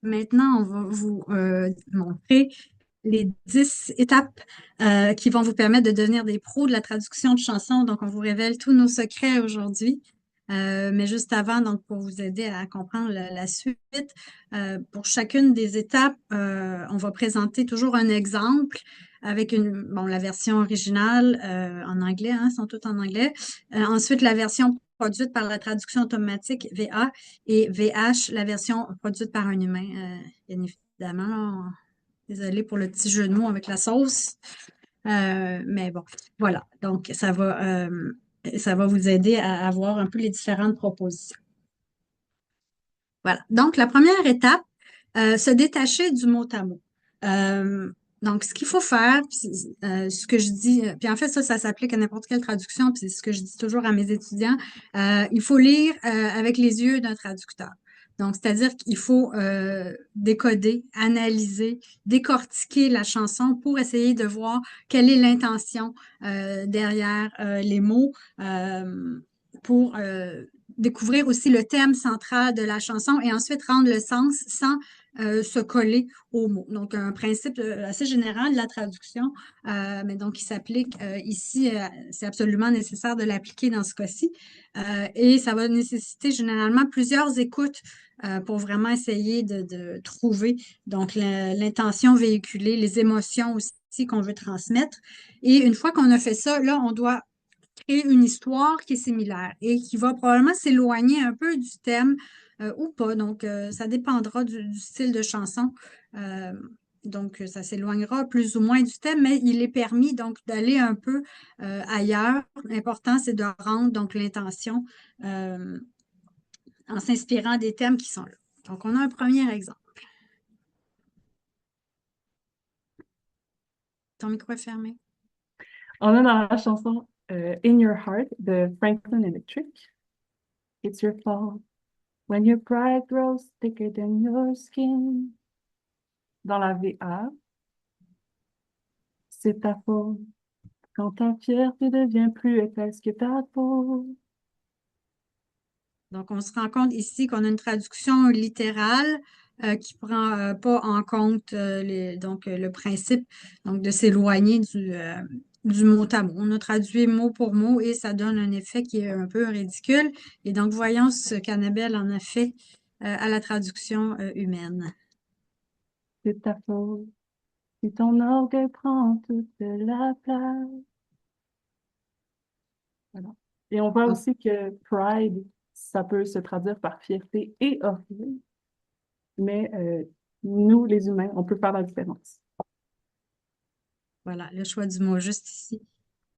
Maintenant, on va vous montrer les 10 étapes qui vont vous permettre de devenir des pros de la traduction de chansons. Donc, on vous révèle tous nos secrets aujourd'hui. Mais juste avant, donc, pour vous aider à comprendre la suite, pour chacune des étapes, on va présenter toujours un exemple avec la version originale en anglais, hein, sont toutes en anglais. Ensuite, la version produite par la traduction automatique VA et VH, la version produite par un humain, bien évidemment. Désolée pour le petit jeu de mots avec la sauce. Mais bon, voilà. Donc, ça va vous aider à avoir un peu les différentes propositions. Voilà. Donc, la première étape, se détacher du mot à mot. Euh, donc, ce qu'il faut faire, puis, ce que je dis, puis en fait, ça s'applique à n'importe quelle traduction, puis c'est ce que je dis toujours à mes étudiants, il faut lire avec les yeux d'un traducteur. Donc, c'est-à-dire qu'il faut décoder, analyser, décortiquer la chanson pour essayer de voir quelle est l'intention derrière les mots, pour découvrir aussi le thème central de la chanson et ensuite rendre le sens sans se coller aux mots. Donc, un principe assez général de la traduction, mais donc qui s'applique ici, c'est absolument nécessaire de l'appliquer dans ce cas-ci. Et ça va nécessiter généralement plusieurs écoutes pour vraiment essayer de trouver donc l'intention véhiculée, les émotions aussi qu'on veut transmettre. Et une fois qu'on a fait ça, là, on doit créer une histoire qui est similaire et qui va probablement s'éloigner un peu du thème ou pas. Donc, ça dépendra du style de chanson. Euh, donc, ça s'éloignera plus ou moins du thème, mais il est permis donc d'aller un peu ailleurs. L'important, c'est de rendre donc l'intention euh, en s'inspirant des thèmes qui sont là. Donc, on a un premier exemple. Ton micro est fermé. On a dans la chanson In Your Heart de Franklin Electric. It's your fault when your pride grows thicker than your skin. Dans la VA, c'est ta faute quand ta fierté devient plus épaisse que ta peau. Donc, on se rend compte ici qu'on a une traduction littérale qui prend pas en compte le principe donc de s'éloigner du mot à mot. On a traduit mot pour mot et ça donne un effet qui est un peu ridicule. Et donc, voyons ce qu'Annabelle en a fait à la traduction humaine. C'est ta faute si ton orgueil prend toute la place. Voilà. Et on voit Donc, aussi que pride, ça peut se traduire par fierté et orgueil, mais nous, les humains, on peut faire la différence. voilà, le choix du mot juste ici.